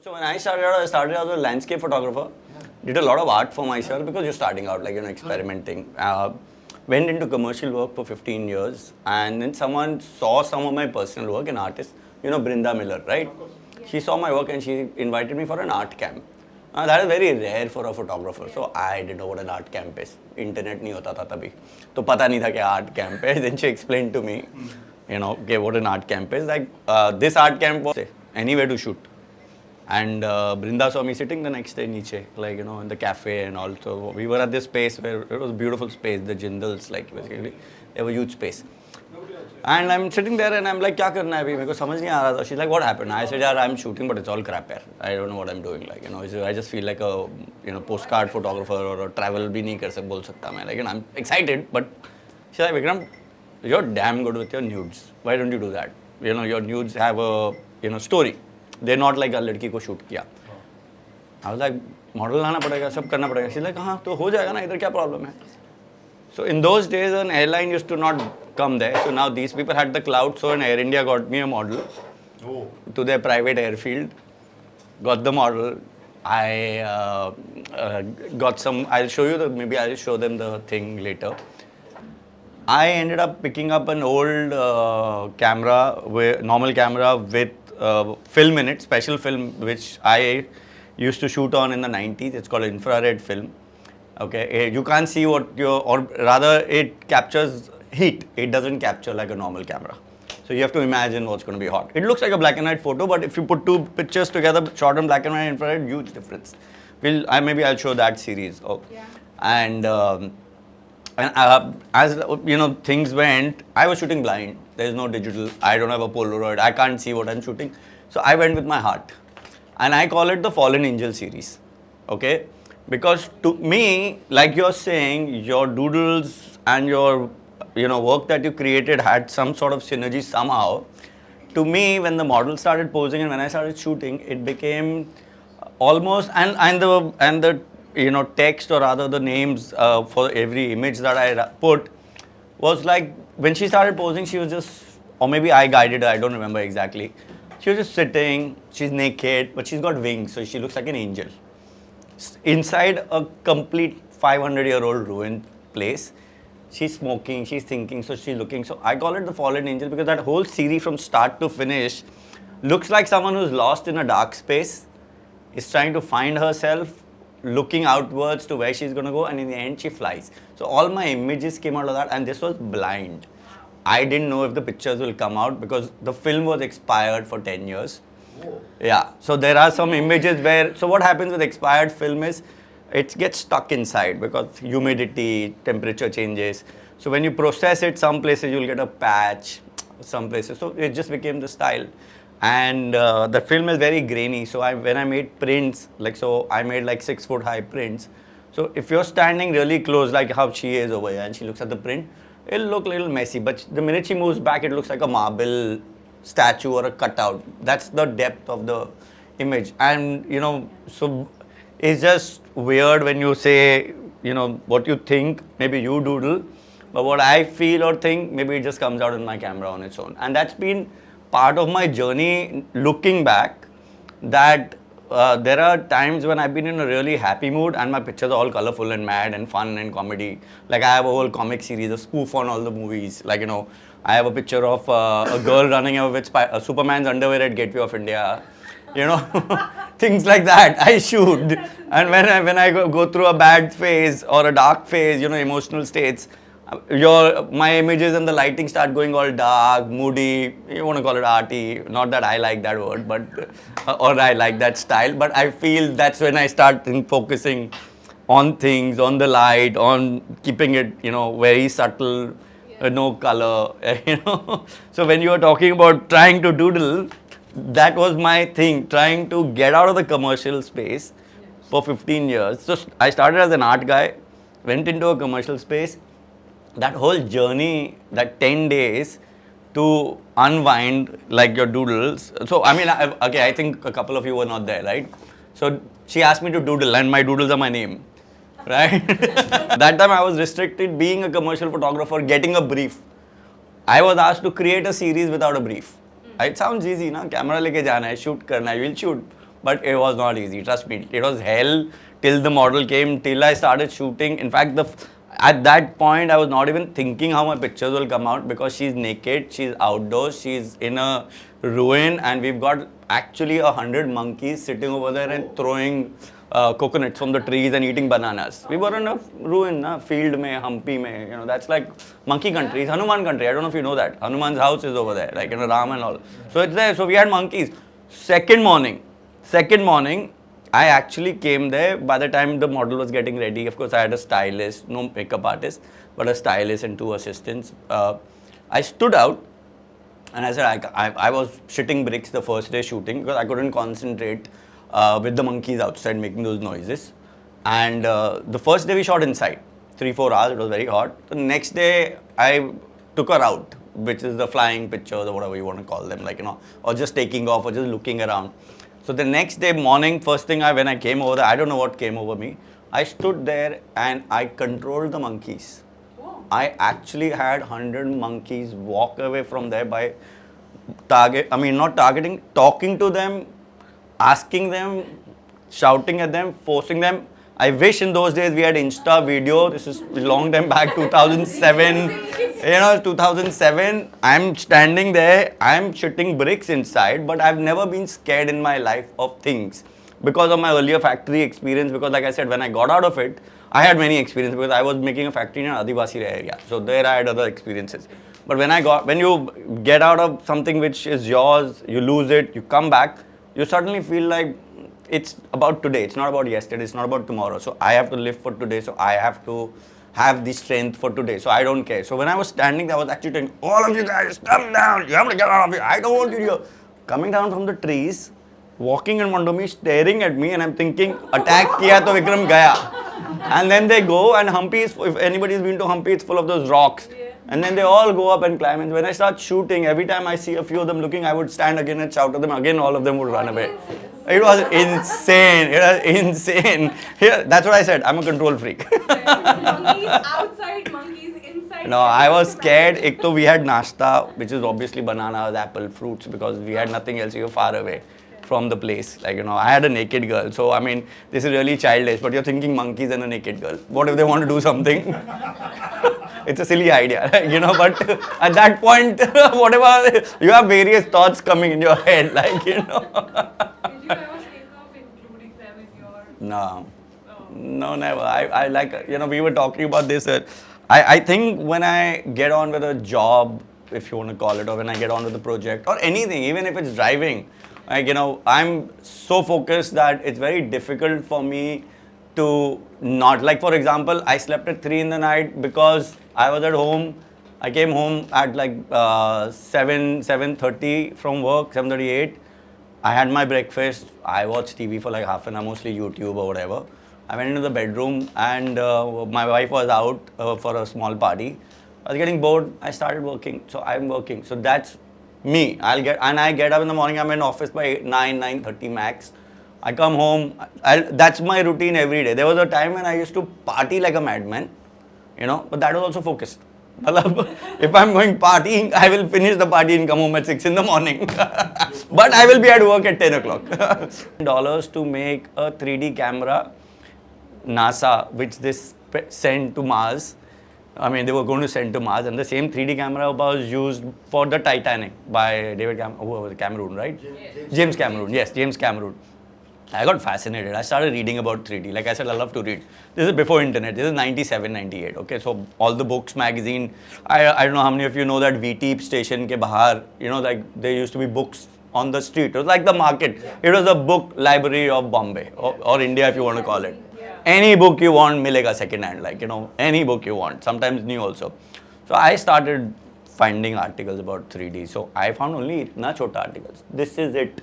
So when I started out as a landscape photographer. Did a lot of art for myself because you're starting out, like, experimenting. Went into commercial work for 15 years, and then someone saw some of my personal work, an artist, Brinda Miller, right? She saw my work and she invited me for an art camp. That is very rare for a photographer. So I didn't know what an art camp is. Internet नहीं होता था तभी, तो पता नहीं था क्या art camp है. Then she explained to me, okay, what an art camp is. Like this art camp was anywhere to shoot. And Brinda saw me sitting the next day niche, like, in the cafe and all. So we were at this space where it was a beautiful space, the Jindals, like, basically, they were huge space. And I'm sitting there and I'm like, kya karna hai abhi? Meko samajh nahi aa raha tha. She's like, what happened? I said, I'm shooting, but it's all crap here. I don't know what I'm doing. Like, I just feel like a, postcard photographer or a travel bhi nahi kar bol sakta main. Like, I'm excited, but she's like, Vikram, you're damn good with your nudes. Why don't you do that? Your nudes have a, story. They're not like a लड़की को shoot किया. I was like, model लाना पड़ेगा, सब करना पड़ेगा. She's like, हाँ तो हो जाएगा ना, इधर क्या problem है? So in those days, an airline used to not come there. So now these people had the clout. So an Air India got me a model to their private airfield. Got the model. I got some. I'll show you maybe I'll show them the thing later. I ended up picking up an old camera, normal camera with film in it, special film, which I used to shoot on in the 90s. It's called infrared film. Okay, you can't see or rather it captures heat. It doesn't capture like a normal camera. So you have to imagine what's going to be hot. It looks like a black and white photo, but if you put two pictures together, shot in black and white infrared, huge difference. Maybe I'll show that series. Oh. Yeah. And as things went, I was shooting blind. There's no digital. I don't have a Polaroid. I can't see what I'm shooting. So I went with my heart, and I call it the Fallen Angel series. Okay. Because to me, like you're saying, your doodles and your work that you created had some sort of synergy somehow. To me, when the model started posing and when I started shooting, it became almost and the text, or rather the names for every image that I put was like, when she started posing, she was just, or maybe I guided her, I don't remember exactly. She was just sitting, she's naked, but she's got wings, so she looks like an angel. Inside a complete 500-year-old ruined place. She's smoking, she's thinking, so she's looking. So I call it the Fallen Angel because that whole series from start to finish looks like someone who's lost in a dark space, is trying to find herself, looking outwards to where she's going to go, and in the end she flies. So all my images came out of that, and this was blind. I didn't know if the pictures will come out because the film was expired for 10 years. Yeah, so there are some images where, so what happens with expired film is, it gets stuck inside because humidity, temperature changes. So when you process it, some places you'll get a patch, some places, so it just became the style. And the film is very grainy, so when I made prints, I made like 6 foot high prints. So if you're standing really close, like how she is over here, and she looks at the print, it'll look a little messy, but the minute she moves back, it looks like a marble statue or a cutout. That's the depth of the image. And so it's just weird when you say what you think, maybe you doodle, but what I feel or think, maybe it just comes out in my camera on its own. And that's been part of my journey looking back, that there are times when I've been in a really happy mood and my pictures are all colorful and mad and fun and comedy. Like I have a whole comic series, a spoof on all the movies. Like, I have a picture of a girl running away with Superman's underwear at Gateway of India. Things like that I shoot. And when I go through a bad phase or a dark phase, emotional states, my images and the lighting start going all dark, moody. You want to call it arty. Not that I like that word, but or I like that style. But I feel that's when I start focusing on things, on the light, on keeping it, very subtle. No color, So when you were talking about trying to doodle, that was my thing, trying to get out of the commercial space for 15 years. So I started as an art guy, went into a commercial space. That whole journey, that 10 days to unwind like your doodles. So I think a couple of you were not there, right? So she asked me to doodle, and my doodles are my name. Right? That time I was restricted being a commercial photographer, getting a brief. I was asked to create a series without a brief. It sounds easy, na? Camera leke jana hai, shoot karna hai, you will shoot. But it was not easy, trust me. It was hell till the model came, till I started shooting. In fact, at that point, I was not even thinking how my pictures will come out because she's naked, she's outdoors, she's in a ruin, and we've got actually 100 monkeys sitting over there and throwing coconuts from the trees and eating bananas. We were in a ruin, field mein, humpy mein, that's like monkey country. It's Hanuman country. I don't know if you know that. Hanuman's house is over there, like in Ram and all. So it's there. So we had monkeys. Second morning, I actually came there. By the time the model was getting ready, of course, I had a stylist, no makeup artist, but a stylist and 2 assistants. I stood out and I said, I was shitting bricks the first day shooting because I couldn't concentrate with the monkeys outside making those noises. And the first day we shot inside, 3-4 hours, it was very hot. The next day, I took her out, which is the flying pictures or whatever you want to call them, like, or just taking off or just looking around. So the next day morning, first thing when I came over there, I don't know what came over me. I stood there and I controlled the monkeys. Oh. I actually had 100 monkeys walk away from there by not targeting, talking to them, asking them, shouting at them, forcing them. I wish in those days we had Insta video. This is long time back, 2007. 2007. I'm standing there. I'm shooting bricks inside, but I've never been scared in my life of things because of my earlier factory experience. Because, like I said, when I got out of it, I had many experiences because I was making a factory in an Adivasi area. So there I had other experiences. But when you get out of something which is yours, you lose it, you come back, you suddenly feel like it's about today. It's not about yesterday. It's not about tomorrow. So I have to live for today. So I have to have the strength for today. So I don't care. So when I was standing there, I was actually telling all of you guys, come down. You have to get out of here. I don't want you here. Coming down from the trees, walking in front of me, staring at me, and I'm thinking, attack kiya to Vikram gaya. And then they go, and Humpy if anybody's been to Humpy, it's full of those rocks. And then they all go up and climb. And when I start shooting, every time I see a few of them looking, I would stand again and shout at them. Again, all of them would run away. It was insane. It was insane. Here, that's what I said. I'm a control freak. Monkeys outside, monkeys inside. No, I was scared. Ekto we had nashta, which is obviously bananas, apple, fruits, because we had nothing else. We were far away from the place. Like, I had a naked girl. So, this is really childish. But you're thinking monkeys and a naked girl. What if they want to do something? It's a silly idea, but at that point, whatever, you have various thoughts coming in your head, Did you ever think of including them in your... No. No, never. I like, we were talking about this. I think when I get on with a job, if you want to call it, or when I get on with a project, or anything, even if it's driving, I'm so focused that it's very difficult for me to not, like, for example, I slept at 3 in the night because I was at home. I came home at like 7:30 from work, 7:38. I had my breakfast. I watched TV for like half an hour, mostly YouTube or whatever. I went into the bedroom and my wife was out for a small party. I was getting bored. I started working. So I'm working. So that's me. I get up in the morning. I'm in office by 9:30 max. I come home. That's my routine every day. There was a time when I used to party like a madman, but that was also focused. If I'm going partying, I will finish the party and come home at 6 in the morning. But I will be at work at 10 o'clock. Dollars to make a 3D camera, NASA, which they sent to Mars. They were going to send to Mars, and the same 3D camera was used for the Titanic by Cameron, right? James Cameron. Yes, James Cameron. I got fascinated. I started reading about 3D. Like I said, I love to read. This is before internet. This is 97, 98. Okay, so all the books, magazine. I don't know how many of you know that VT station ke bahar, like there used to be books on the street. It was like the market. It was the book library of Bombay or India, if you want to call it. Any book you want, milega second hand. Like, any book you want. Sometimes new also. So I started finding articles about 3D. So I found only itna chota articles. This is it.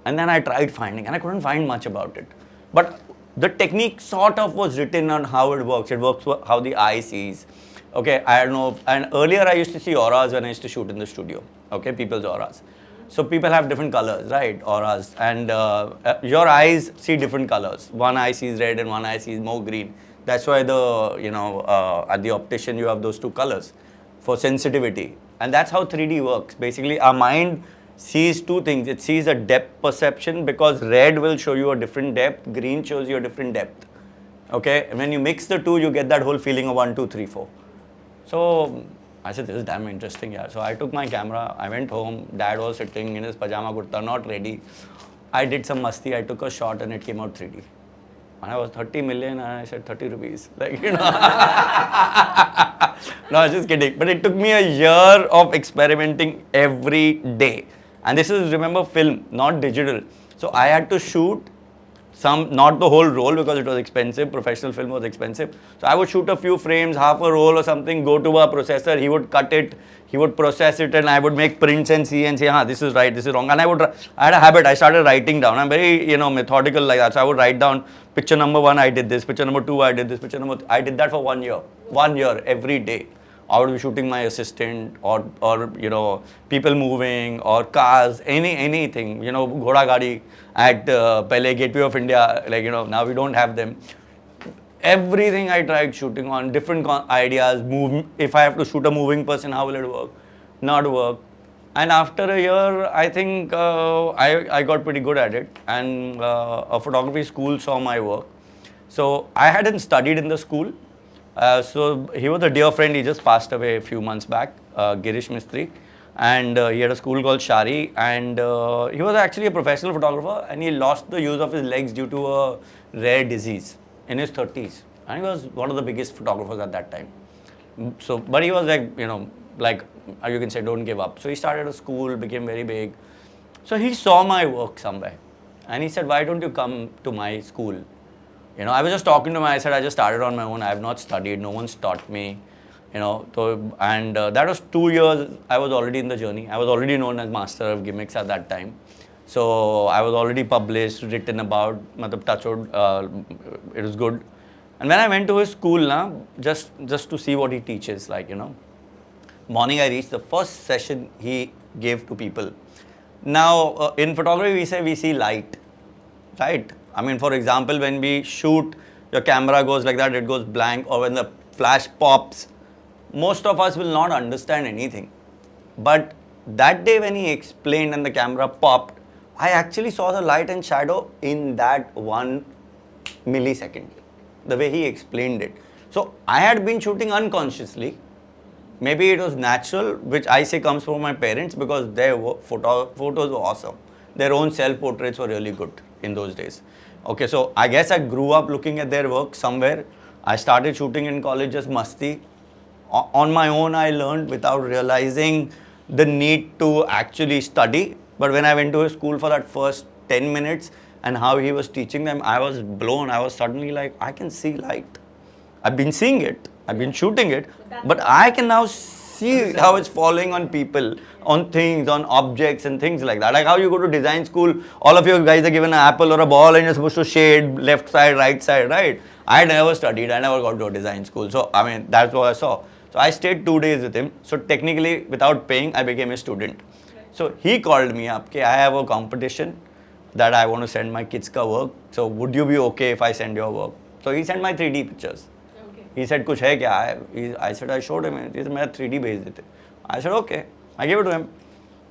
And then I tried finding, and I couldn't find much about it. But the technique sort of was written on how it works. It works how the eye sees. Okay, I don't know. And earlier I used to see auras when I used to shoot in the studio. Okay, people's auras. So people have different colors, right? Auras. And your eyes see different colors. One eye sees red and one eye sees more green. That's why at the optician you have those two colors for sensitivity. And that's how 3D works. Basically, our mind sees two things. It sees a depth perception because red will show you a different depth, green shows you a different depth. Okay, and when you mix the two, you get that whole feeling of 1, 2, 3, 4. So I said, this is damn interesting, yeah. So I took my camera, I went home, dad was sitting in his pajama kurta, not ready. I did some masti, I took a shot and it came out 3D. And I was 30 million and I said 30 rupees. Like, you know. No, just kidding. But it took me a year of experimenting every day. And this is, remember, film, not digital. So I had to shoot some, not the whole roll because it was expensive. Professional film was expensive. So I would shoot a few frames, half a roll or something, go to a processor, he would cut it, he would process it, and I would make prints and see, this is right, this is wrong. And I had a habit, I started writing down. I'm very, methodical like that. So I would write down picture number 1, I did this, picture number 2, I did this, I did that for 1 year. 1 year, every day. I would be shooting my assistant or people moving or cars, anything, Ghoda Gadi at Pehle Gateway of India, now we don't have them. Everything I tried shooting on, different ideas, if I have to shoot a moving person, how will it work? Not work. And after a year, I think I got pretty good at it, and a photography school saw my work. So I hadn't studied in the school. So he was a dear friend, he just passed away a few months back, Girish Mistry, and he had a school called Shari, and he was actually a professional photographer, and he lost the use of his legs due to a rare disease in his 30s, and he was one of the biggest photographers at that time. So, but he was like you can say, don't give up. So he started a school, became very big. So he saw my work somewhere, and he said, why don't you come to my school? I was just talking to him, I said, I just started on my own, I have not studied, no one's taught me, and that was 2 years, I was already in the journey. I was already known as master of gimmicks at that time. So I was already published, written about, touch wood, it was good. And when I went to his school, just to see what he teaches, morning I reached, the first session he gave to people. Now, in photography, we see light, right? I mean, for example, when we shoot, your camera goes like that, it goes blank, or when the flash pops, most of us will not understand anything. But that day when he explained and the camera popped, I actually saw the light and shadow in that 1 millisecond, the way he explained it. So I had been shooting unconsciously. Maybe it was natural, which I say comes from my parents because their photos were awesome. Their own self-portraits were really good in those days. Okay, so I guess I grew up looking at their work somewhere. I started shooting in college just masti. On my own, I learned without realizing the need to actually study. But when I went to his school for that first 10 minutes and how he was teaching them, I was blown. I was suddenly like, I can see light. I've been seeing it. I've been shooting it. But I can now see how it's falling on people, on things, on objects and things like that. Like how you go to design school, all of you guys are given an apple or a ball and you're supposed to shade left side, right? I never studied, I never got to a design school. So, I mean, that's what I saw. So, I stayed 2 days with him. So, technically, without paying, I became a student. So, he called me up, I have a competition that I want to send my kids' ka work. So, would you be okay if I send your work? So, he sent my 3D pictures. He said, kuch hai kya? I said, I showed him. He said, मैं 3D भेज देते. I said, okay. I gave it to him.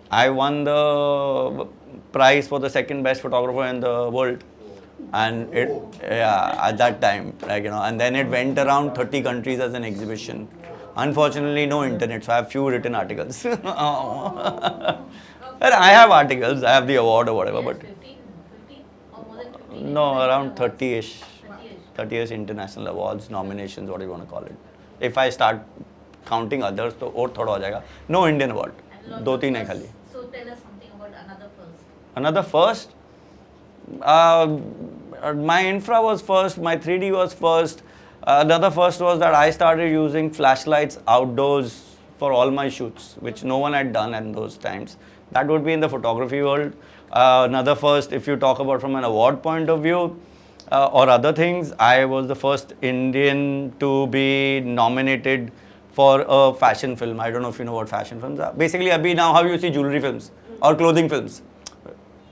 I won the prize for the second best photographer in the world. And at that time, and then it went around 30 countries as an exhibition. Unfortunately, no internet, so I have few written articles. But I have articles, I have the award or whatever, but 15 or more than 15? no, around 30-ish. 30-ish international awards, nominations, what do you want to call it. If I start counting others, तो और थोड़ा हो जाएगा. No Indian award. 2-3 है खाली. So tell us something about another first. Another first? My infra was first, my 3D was first. Another first was that I started using flashlights outdoors for all my shoots, which no one had done in those times. That would be in the photography world. Another first, if you talk about from an award point of view, or other things, I was the first Indian to be nominated for a fashion film. I don't know if you know what fashion films are. Basically, abhi now how you see jewelry films or clothing films.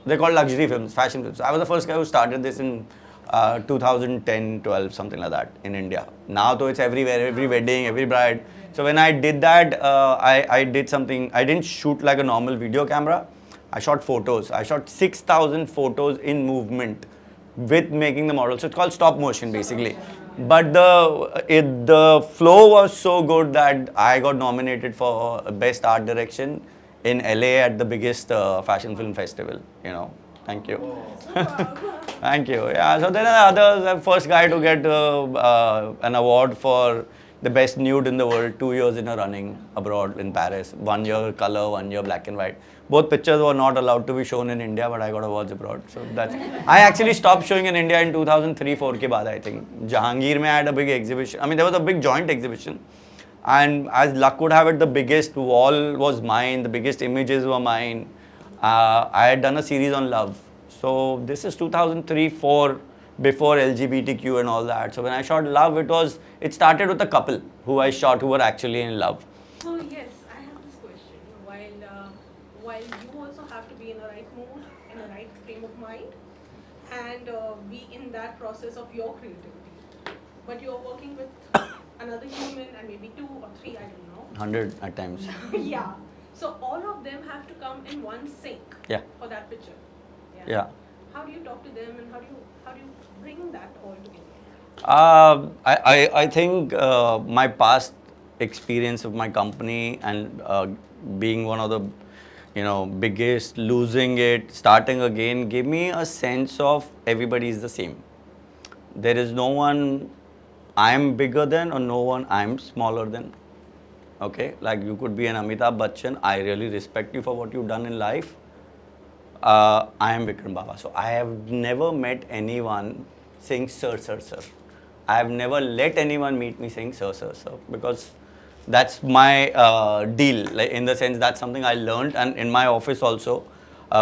They're called luxury films, fashion films. I was the first guy who started this in 2010, 12, something like that in India. Now though it's everywhere, every wedding, every bride. So when I did that, I did something, I didn't shoot like a normal video camera. I shot photos. I shot 6,000 photos in movement with making the model. So it's called stop motion basically. But the flow was so good that I got nominated for Best Art Direction in LA at the biggest fashion film festival. You know, thank you. Thank you. Yeah. So then the others, the first guy to get an award for the best nude in the world, 2 years in a running abroad in Paris. 1 year color, 1 year black and white. Both pictures were not allowed to be shown in India, but I got awards abroad. So that's. I actually stopped showing in India in 2003-4 ke baad, I think. Jahangir mein I had a big exhibition. I mean, there was a big joint exhibition. And as luck would have it, the biggest wall was mine, the biggest images were mine. I had done a series on love. So this is 2003-4, before LGBTQ and all that. So when I shot love, it started with a couple who I shot who were actually in love. So yes, I have this question. While you also have to be in the right mood, in the right frame of mind, and be in that process of your creativity, but you're working with another human and maybe 2 or 3, I don't know. 100 at times. Yeah. So all of them have to come in one sync. Yeah. For that picture. Yeah. How do you talk to them and how do you bring that all together? I think my past experience of my company and being one of the biggest, losing it, starting again, gave me a sense of everybody is the same. There is no one I'm bigger than or no one I'm smaller than. Okay, like you could be an Amitabh Bachchan. I really respect you for what you've done in life. I am Vikram Bawa. So I have never met anyone saying sir, sir, sir. I have never let anyone meet me saying sir, sir, sir, because that's my deal. Like in the sense that's something I learned, and in my office also,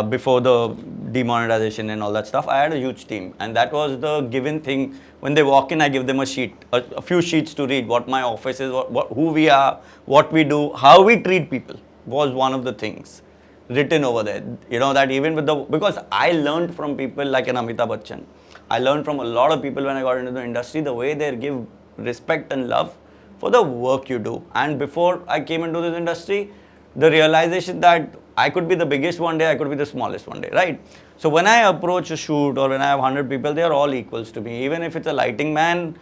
before the demonetization and all that stuff, I had a huge team, and that was the given thing. When they walk in, I give them a sheet, a few sheets to read what my office is, who we are, what we do, how we treat people was one of the things written over there. You know, that even with because I learned from people like an Amitabh Bachchan. I learned from a lot of people when I got into the industry, the way they give respect and love for the work you do. And before I came into this industry, the realization that I could be the biggest one day, I could be the smallest one day, right? So when I approach a shoot or when I have 100 people, they are all equals to me. Even if it's a lighting man,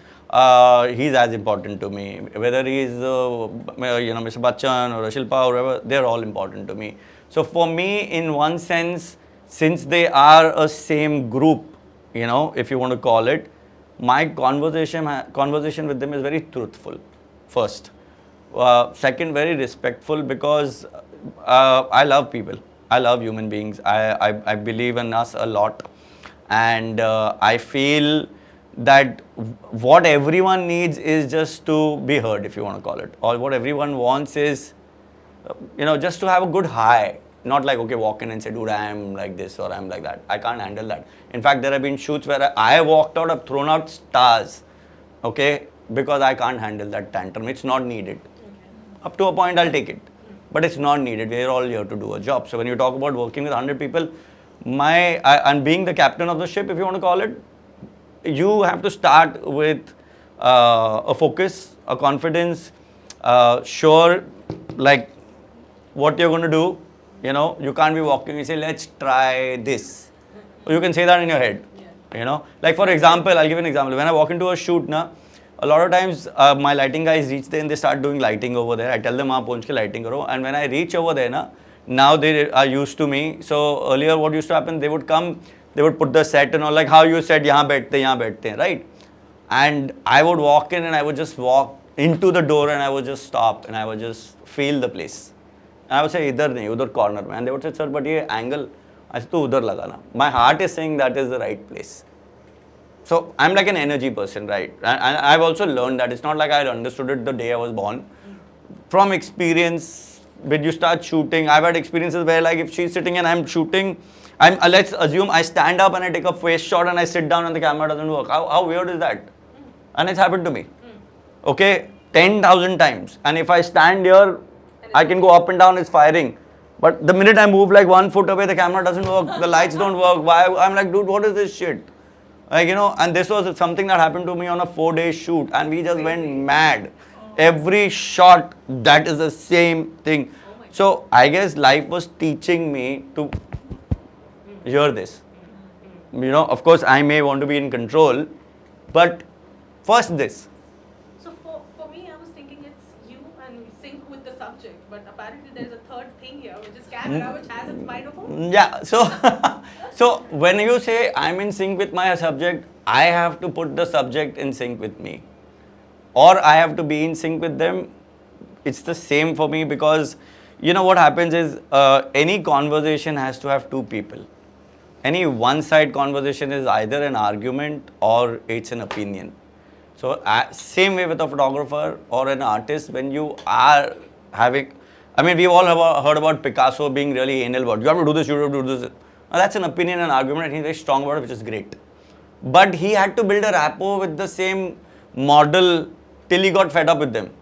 he's as important to me. Whether he's Mr. Bachchan or Shilpa or whoever, they're all important to me. So for me, in one sense, since they are a same group, if you want to call it, my conversation with them is very truthful, first. Second, very respectful, because I love people. I love human beings. I believe in us a lot. And I feel that what everyone needs is just to be heard, if you want to call it. Or what everyone wants is, just to have a good high. Not like, okay, walk in and say, dude, I am like this or I am like that. I can't handle that. In fact, there have been shoots where I walked out, I've thrown out stars, okay, because I can't handle that tantrum. It's not needed. Up to a point, I'll take it. But it's not needed. We're all here to do a job. So when you talk about working with 100 people, and being the captain of the ship, if you want to call it, you have to start with a focus, a confidence, sure, like what you're going to do. You can't be walking and say, let's try this. You can say that in your head. Like for example, I'll give an example. When I walk into a shoot, a lot of times my lighting guys reach there and they start doing lighting over there. I tell them, "Ponch ke lighting karo." And when I reach over there, now they are used to me. So earlier what used to happen, they would come, they would put the set and all, like how you said, yahan baiठte, right? And I would walk in and I would just walk into the door and I would just stop and I would just feel the place. And I would say, idhar nahi, udhar corner mein. And they would say, sir, but ye angle, I said, tu udhar lagana. My heart is saying that is the right place. So I'm like an energy person, right? And I've also learned that. It's not like I understood it the day I was born. From experience, when you start shooting, I've had experiences where like if she's sitting and I'm shooting, let's assume I stand up and I take a face shot and I sit down and the camera doesn't work. How weird is that? And it's happened to me. Okay, 10,000 times. And if I stand here, I can go up and down, it's firing. But the minute I move like 1 foot away, the camera doesn't work, the lights don't work. Why? I'm like, dude, what is this shit? Like, and this was something that happened to me on a 4-day shoot and we just went mad. Every shot, that is the same thing. So I guess life was teaching me to hear this. Of course, I may want to be in control, but first this. So for me, I was thinking it's you and sync with the subject, but apparently there's a third thing here, which is camera, which has its microphone. Yeah, so so when you say I'm in sync with my subject, I have to put the subject in sync with me, or I have to be in sync with them. It's the same for me, because what happens is any conversation has to have two people. Any one-side conversation is either an argument or it's an opinion. So same way with a photographer or an artist, when you are having, we've all heard about Picasso being really anal about, you have to do this, you have to do this. Now, that's an opinion and argument, and he's very strong about it, which is great. But he had to build a rapport with the same model till he got fed up with them.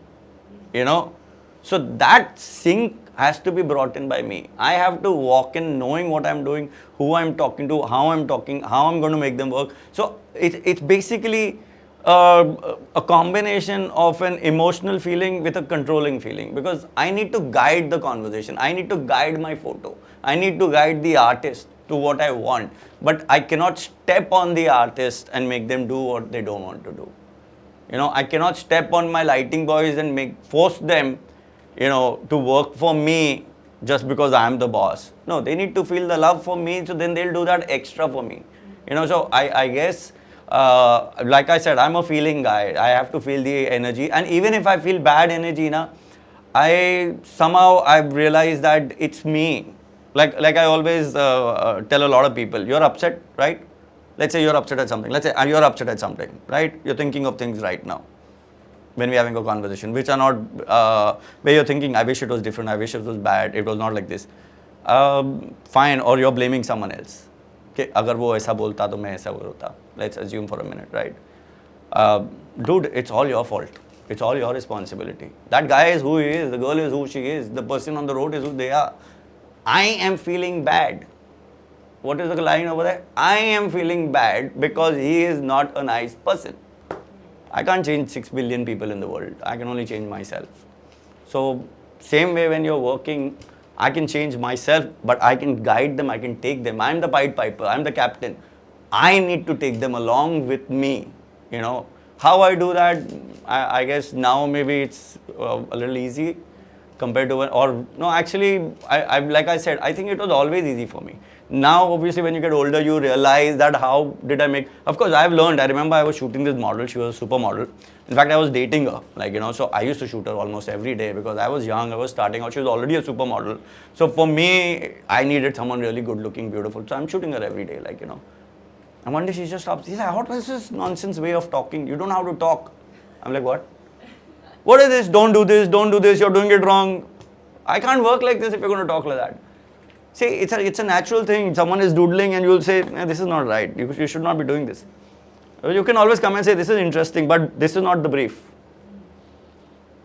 So that sync has to be brought in by me. I have to walk in knowing what I'm doing, who I'm talking to, how I'm talking, how I'm going to make them work. So it's basically a combination of an emotional feeling with a controlling feeling, because I need to guide the conversation. I need to guide my photo. I need to guide the artist to what I want. But I cannot step on the artist and make them do what they don't want to do. I cannot step on my lighting boys and force them to work for me just because I'm the boss. No, they need to feel the love for me, so then they'll do that extra for me. So I guess, like I said, I'm a feeling guy. I have to feel the energy. And even if I feel bad energy, I've realized that it's me. Like I always tell a lot of people, you're upset, right? Let's say you're upset at something. Let's say you're upset at something, right? You're thinking of things right now when we're having a conversation, which are not, where you're thinking, I wish it was different, I wish it was bad, it was not like this. Fine, or you're blaming someone else. Okay, agar wo aisa bolta to main aisa bolta. Let's assume for a minute, right? Dude, it's all your fault. It's all your responsibility. That guy is who he is, the girl is who she is, the person on the road is who they are. I am feeling bad. What is the line over there? I am feeling bad because he is not a nice person. I can't change 6 billion people in the world. I can only change myself. So, same way when you're working, I can change myself, but I can guide them, I can take them. I'm the Pied Piper, I'm the captain. I need to take them along with me. How I do that, I guess now maybe it's a little easy compared to like I said, I think it was always easy for me. Now, obviously, when you get older, you realize that how did I make... Of course, I've learned. I remember I was shooting this model. She was a supermodel. In fact, I was dating her. So I used to shoot her almost every day because I was young. I was starting out. She was already a supermodel. So for me, I needed someone really good looking, beautiful. So I'm shooting her every day, And one day she just stops. She's like, what is this nonsense way of talking? You don't know how to talk. I'm like, what? What is this? Don't do this. Don't do this. You're doing it wrong. I can't work like this if you're going to talk like that. See, it's a natural thing. Someone is doodling and you'll say, this is not right. You should not be doing this. You can always come and say, this is interesting, but this is not the brief.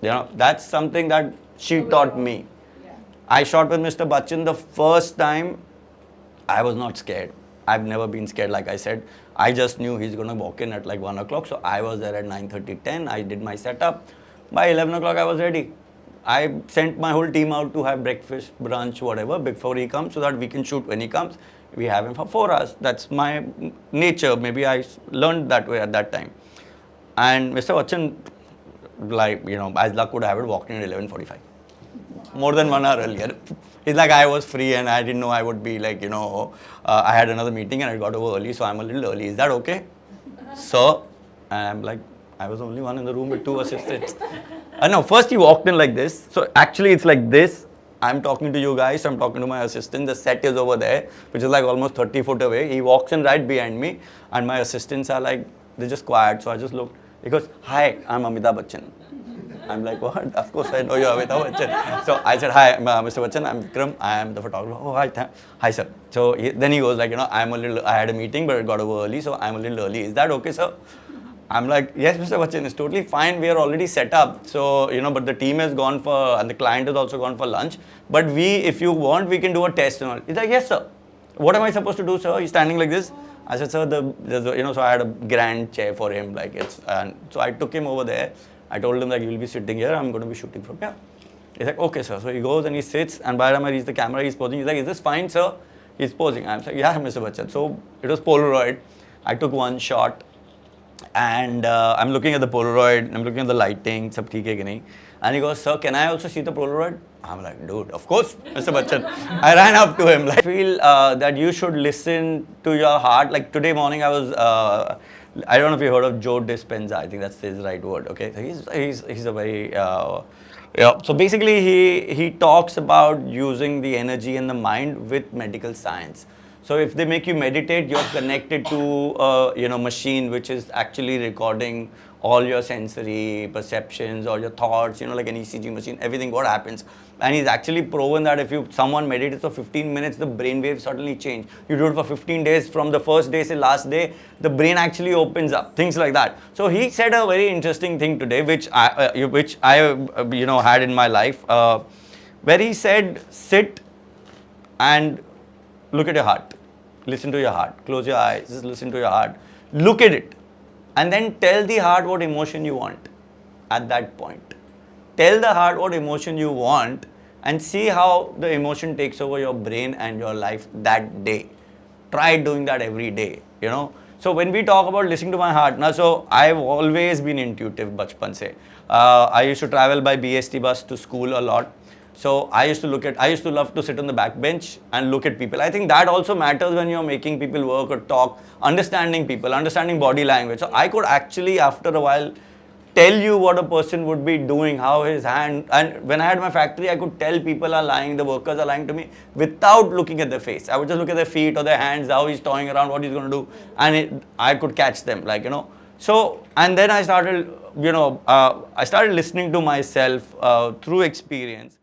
That's something that she taught me. Yeah. I shot with Mr. Bachchan the first time. I was not scared. I've never been scared, like I said. I just knew he's going to walk in at like 1 o'clock. So I was there at 9:30, 10. I did my setup. By 11 o'clock, I was ready. I sent my whole team out to have breakfast, brunch, whatever, before he comes so that we can shoot when he comes. We have him for 4 hours. That's my nature. Maybe I learned that way at that time. And Mr. Bachchan, as luck would have it, walked in at 11:45. More than 1 hour earlier. He's like, I was free and I didn't know I would be I had another meeting and I got over early, so I'm a little early. Is that okay? So, and I'm like, I was the only one in the room with 2 assistants. No, first he walked in like this. So actually it's like this. I'm talking to you guys, I'm talking to my assistant. The set is over there, which is like almost 30 foot away. He walks in right behind me and my assistants are like, they're just quiet. So I just looked. He goes, hi, I'm Amitabh Bachchan. I'm like, what? Of course I know you're Amitabh Bachchan. So I said, hi, Mr. Bachchan, I'm Vikram. I am the photographer. Oh, hi, sir. So then he goes like, I had a meeting, but it got over early, so I'm a little early. Is that okay, sir? I'm like, yes, Mr. Bachchan, it's totally fine. We are already set up. So, but the team has gone and the client has also gone for lunch. But if you want, we can do a test and all. He's like, yes, sir. What am I supposed to do, sir? He's standing like this. I said, sir, so I had a grand chair for him. And so I took him over there. I told him that you will be sitting here. I'm going to be shooting from here. He's like, okay, sir. So he goes and he sits, and by the time I reach the camera, he's posing. He's like, is this fine, sir? He's posing. I'm like, yeah, Mr. Bachchan. So it was Polaroid. I took one shot, and I'm looking at the Polaroid, I'm looking at the lighting, sab theek hai ki nahi? And he goes, sir, can I also see the Polaroid? I'm like, dude, of course, Mr. Bachchan. I ran up to him. Like, I feel that you should listen to your heart. Like today morning, I was, I don't know if you heard of Joe Dispenza. I think that's his right word. Okay, so he's a very yeah. So basically, he talks about using the energy and the mind with medical science. So if they make you meditate, you're connected to machine which is actually recording all your sensory perceptions or your thoughts, like an ECG machine, everything what happens. And he's actually proven that if someone meditates for 15 minutes, the brain waves suddenly change. You do it for 15 days, from the first day to last day, the brain actually opens up, things like that. So he said a very interesting thing today, which I had in my life, where he said, sit and look at your heart. Listen to your heart. Close your eyes. Just listen to your heart. Look at it. And then tell the heart what emotion you want at that point. Tell the heart what emotion you want and see how the emotion takes over your brain and your life that day. Try doing that every day, So when we talk about listening to my heart, so I've always been intuitive, bachpan se. I used to travel by BST bus to school a lot. So I used to love to sit on the back bench and look at people. I think that also matters when you're making people work or talk, understanding people, understanding body language. So I could actually, after a while, tell you what a person would be doing, how his hand, and when I had my factory, I could tell people are lying, the workers are lying to me without looking at their face. I would just look at their feet or their hands, how he's toying around, what he's going to do, and I could catch them, So, and then I started, I started listening to myself through experience.